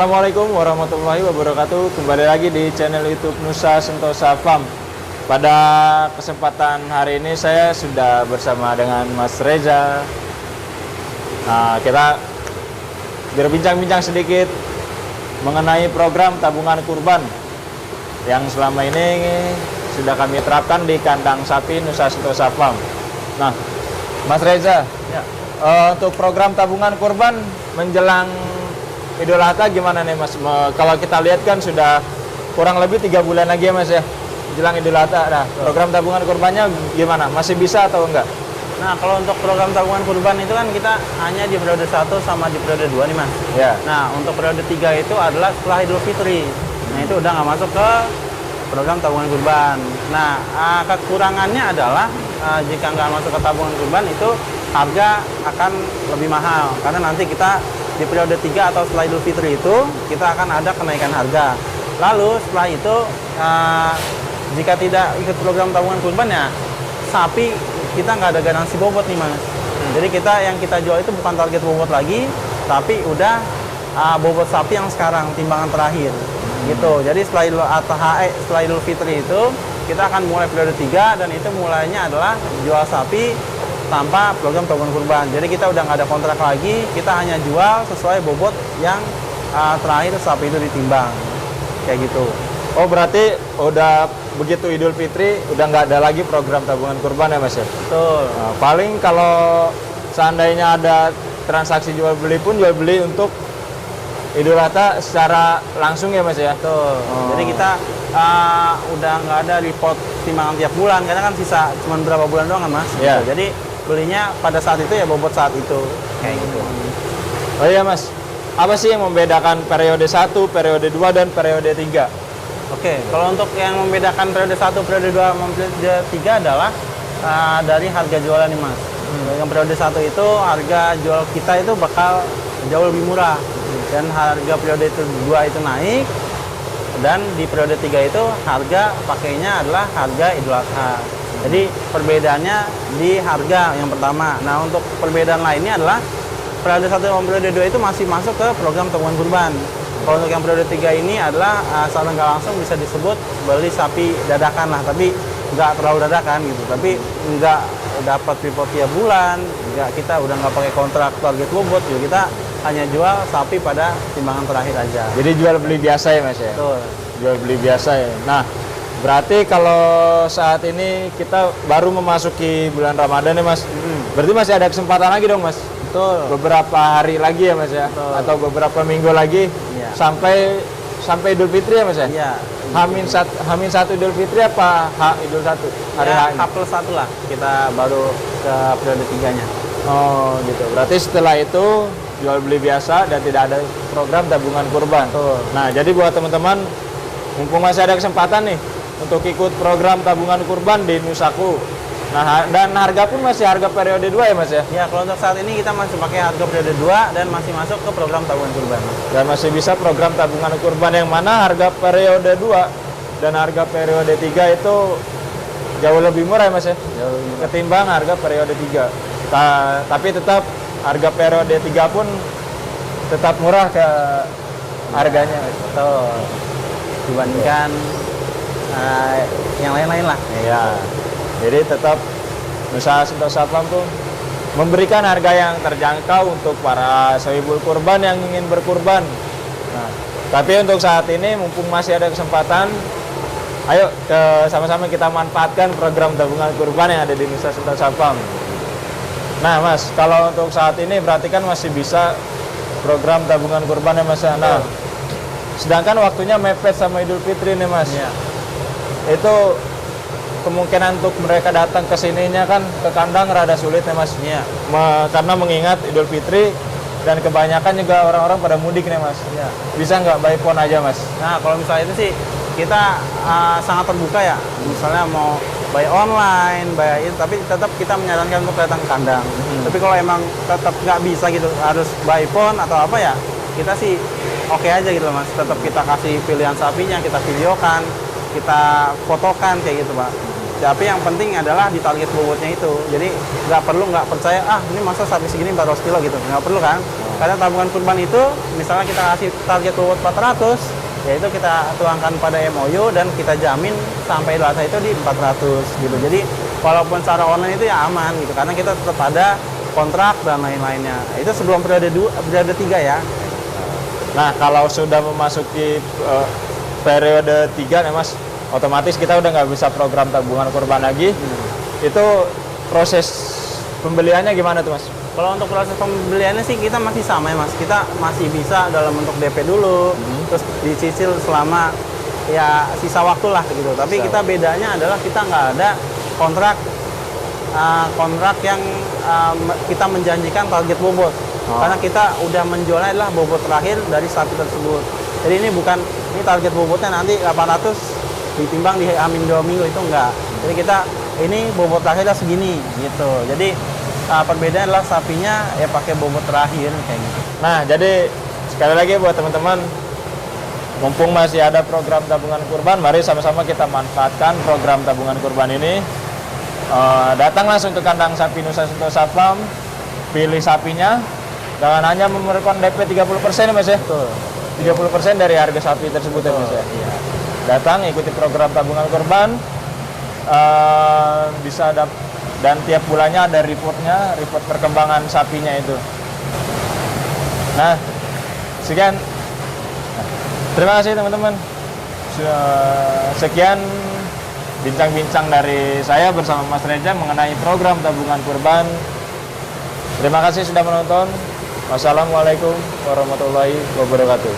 Assalamualaikum warahmatullahi wabarakatuh. Kembali lagi di channel YouTube Nusa Sentosa Farm. Pada kesempatan hari ini saya sudah bersama dengan Mas Reza. Nah, kita berbincang-bincang sedikit mengenai program tabungan kurban yang selama ini sudah kami terapkan di kandang sapi Nusa Sentosa Farm. Nah, Mas Reza, Ya. Untuk program tabungan kurban menjelang Idul Adha gimana nih Mas? Kalau kita lihat kan sudah kurang lebih 3 bulan lagi ya Mas ya, jelang Idul Adha. Nah, program tabungan kurbannya gimana? Masih bisa atau enggak? Nah, kalau untuk program tabungan kurban itu kan kita hanya di periode 1 sama di periode 2 nih Mas. Ya. Nah, untuk periode 3 itu adalah setelah Idul Fitri. Nah, itu udah nggak masuk ke program tabungan kurban. Nah, kekurangannya adalah jika nggak masuk ke tabungan kurban itu harga akan lebih mahal. Karena nanti kita di periode 3 atau setelah Idul Fitri itu kita akan ada kenaikan harga. Lalu setelah itu jika tidak ikut program tabungan kurban ya sapi kita nggak ada garansi bobot nih Mas. Jadi yang kita jual itu bukan target bobot lagi, tapi udah bobot sapi yang sekarang timbangan terakhir gitu. Jadi setelah Idul Fitri itu kita akan mulai periode 3 dan itu mulainya adalah jual sapi tanpa program tabungan kurban. Jadi kita udah nggak ada kontrak lagi, kita hanya jual sesuai bobot yang terakhir sapi itu ditimbang kayak gitu. Oh, berarti udah begitu Idul Fitri udah nggak ada lagi program tabungan kurban ya Mas ya? Betul. Nah, paling kalau seandainya ada transaksi jual beli pun jual beli untuk Idul Adha secara langsung ya Mas ya? Betul. Jadi kita udah nggak ada report timbangan tiap bulan karena kan sisa cuma berapa bulan doang kan Mas. Iya. Gitu. Jadi belinya pada saat itu ya bobot saat itu kayak gitu. Oh iya Mas, apa sih yang membedakan periode 1, periode 2, dan periode 3? Oke, kalau untuk yang membedakan periode 1, periode 2, sama periode 3 adalah dari harga jualan nih Mas. Yang periode 1 itu harga jual kita itu bakal jauh lebih murah. Dan harga periode 2 itu naik. Dan di periode 3 itu harga pakainya adalah harga Idul Adha. Jadi perbedaannya di harga yang pertama. Nah, untuk perbedaan lainnya adalah periode 1 dan periode 2 itu masih masuk ke program tabungan kurban. Kalau untuk yang periode 3 ini adalah secara nggak langsung bisa disebut beli sapi dadakan lah, tapi nggak terlalu dadakan gitu. Tapi nggak dapat report tiap bulan, kita udah nggak pakai kontrak target bobot, juga kita hanya jual sapi pada timbangan terakhir aja. Jadi jual beli biasa ya Mas ya? Betul. Jual beli biasa ya. Nah, berarti kalau saat ini kita baru memasuki bulan Ramadan ya Mas. Berarti masih ada kesempatan lagi dong Mas. Betul. Beberapa hari lagi ya Mas ya. Betul. Atau beberapa minggu lagi Iya. sampai Idul Fitri ya Mas ya. Iya. Hamin satu Idul Fitri apa Idul 1? Hari Ya, H. H+1 lah kita baru ke periode 3-nya. Oh gitu. Berarti setelah itu jual beli biasa dan tidak ada program tabungan kurban. Betul. Nah, jadi buat teman-teman mumpung masih ada kesempatan nih untuk ikut program tabungan kurban di Nusaku. Nah, dan harga pun masih harga periode 2 ya Mas ya? Ya, kalau untuk saat ini kita masih pakai harga periode 2 dan masih masuk ke program tabungan kurban. Dan masih bisa program tabungan kurban yang mana harga periode 2 dan harga periode 3 itu jauh lebih murah ya Mas ya? Jauh lebih murah. Ketimbang harga periode 3. Tapi tetap harga periode 3 pun tetap murah ke harganya. Betul. Dibandingkan yang lain-lain lah. Iya. Jadi tetap Nusa Sentosa Farm tuh memberikan harga yang terjangkau untuk para sohibul kurban yang ingin berkurban. Nah, tapi untuk saat ini mumpung masih ada kesempatan, ayo sama-sama kita manfaatkan program tabungan kurban yang ada di Nusa Sentosa Farm. Nah Mas, kalau untuk saat ini berarti kan masih bisa program tabungan kurban ya Mas. Nah, sedangkan waktunya mepet sama Idul Fitri nih Mas. Iya. Itu kemungkinan untuk mereka datang ke sininya kan ke kandang rada sulit ya Mas. Iya. Karena mengingat Idul Fitri dan kebanyakan juga orang-orang pada mudik nih Mas. Iya. Bisa nggak by phone aja Mas? Nah, kalau misalnya itu sih kita sangat terbuka ya. Misalnya mau buy online, tapi tetap kita menyarankan untuk datang ke kandang. Tapi kalau emang tetap nggak bisa gitu, harus by phone atau apa ya, kita sih oke aja gitu Mas. Tetap kita kasih pilihan sapinya, kita videokan, kita fotokan kayak gitu Pak. Tapi yang penting adalah di target bobotnya itu. Jadi nggak percaya, ini masa sapi segini 400 kilo gitu. Nggak perlu kan? Karena tabungan kurban itu, misalnya kita kasih target bobot 400, yaitu kita tuangkan pada MOU dan kita jamin sampai data itu di 400 gitu. Jadi walaupun secara online itu ya aman gitu, karena kita tetap ada kontrak dan lain-lainnya. Itu sebelum periode 3 ya. Nah, kalau sudah memasuki periode 3 nih Mas, otomatis kita udah nggak bisa program tabungan kurban lagi. Itu proses pembeliannya gimana tuh Mas? Kalau untuk proses pembeliannya sih kita masih sama ya Mas. Kita masih bisa dalam bentuk DP dulu, terus dicicil selama ya sisa waktu lah gitu. Tapi kita bedanya adalah kita nggak ada kontrak yang kita menjanjikan target bobot. Karena kita udah menjualnya adalah bobot terakhir dari sapi tersebut. Jadi ini target bobotnya nanti 800 ditimbang di amin 2 minggu, itu enggak. Jadi kita ini bobot terakhirnya segini gitu. Jadi perbedaan adalah sapinya ya pakai bobot terakhir kayak gitu. Nah, jadi sekali lagi buat teman-teman, mumpung masih ada program tabungan kurban, mari sama-sama kita manfaatkan program tabungan kurban ini. Datang langsung ke kandang sapi Nusa Sentosa Farm, pilih sapinya, jangan hanya memerlukan DP 30% ya Mas ya? Betul. 30% dari harga sapi tersebut ya Mas ya? Iya. Datang, ikuti program tabungan kurban, dan tiap bulannya ada report perkembangan sapinya itu. Nah, sekian. Terima kasih teman-teman. Sekian bincang-bincang dari saya bersama Mas Reza mengenai program tabungan kurban. Terima kasih sudah menonton. Wassalamualaikum warahmatullahi wabarakatuh.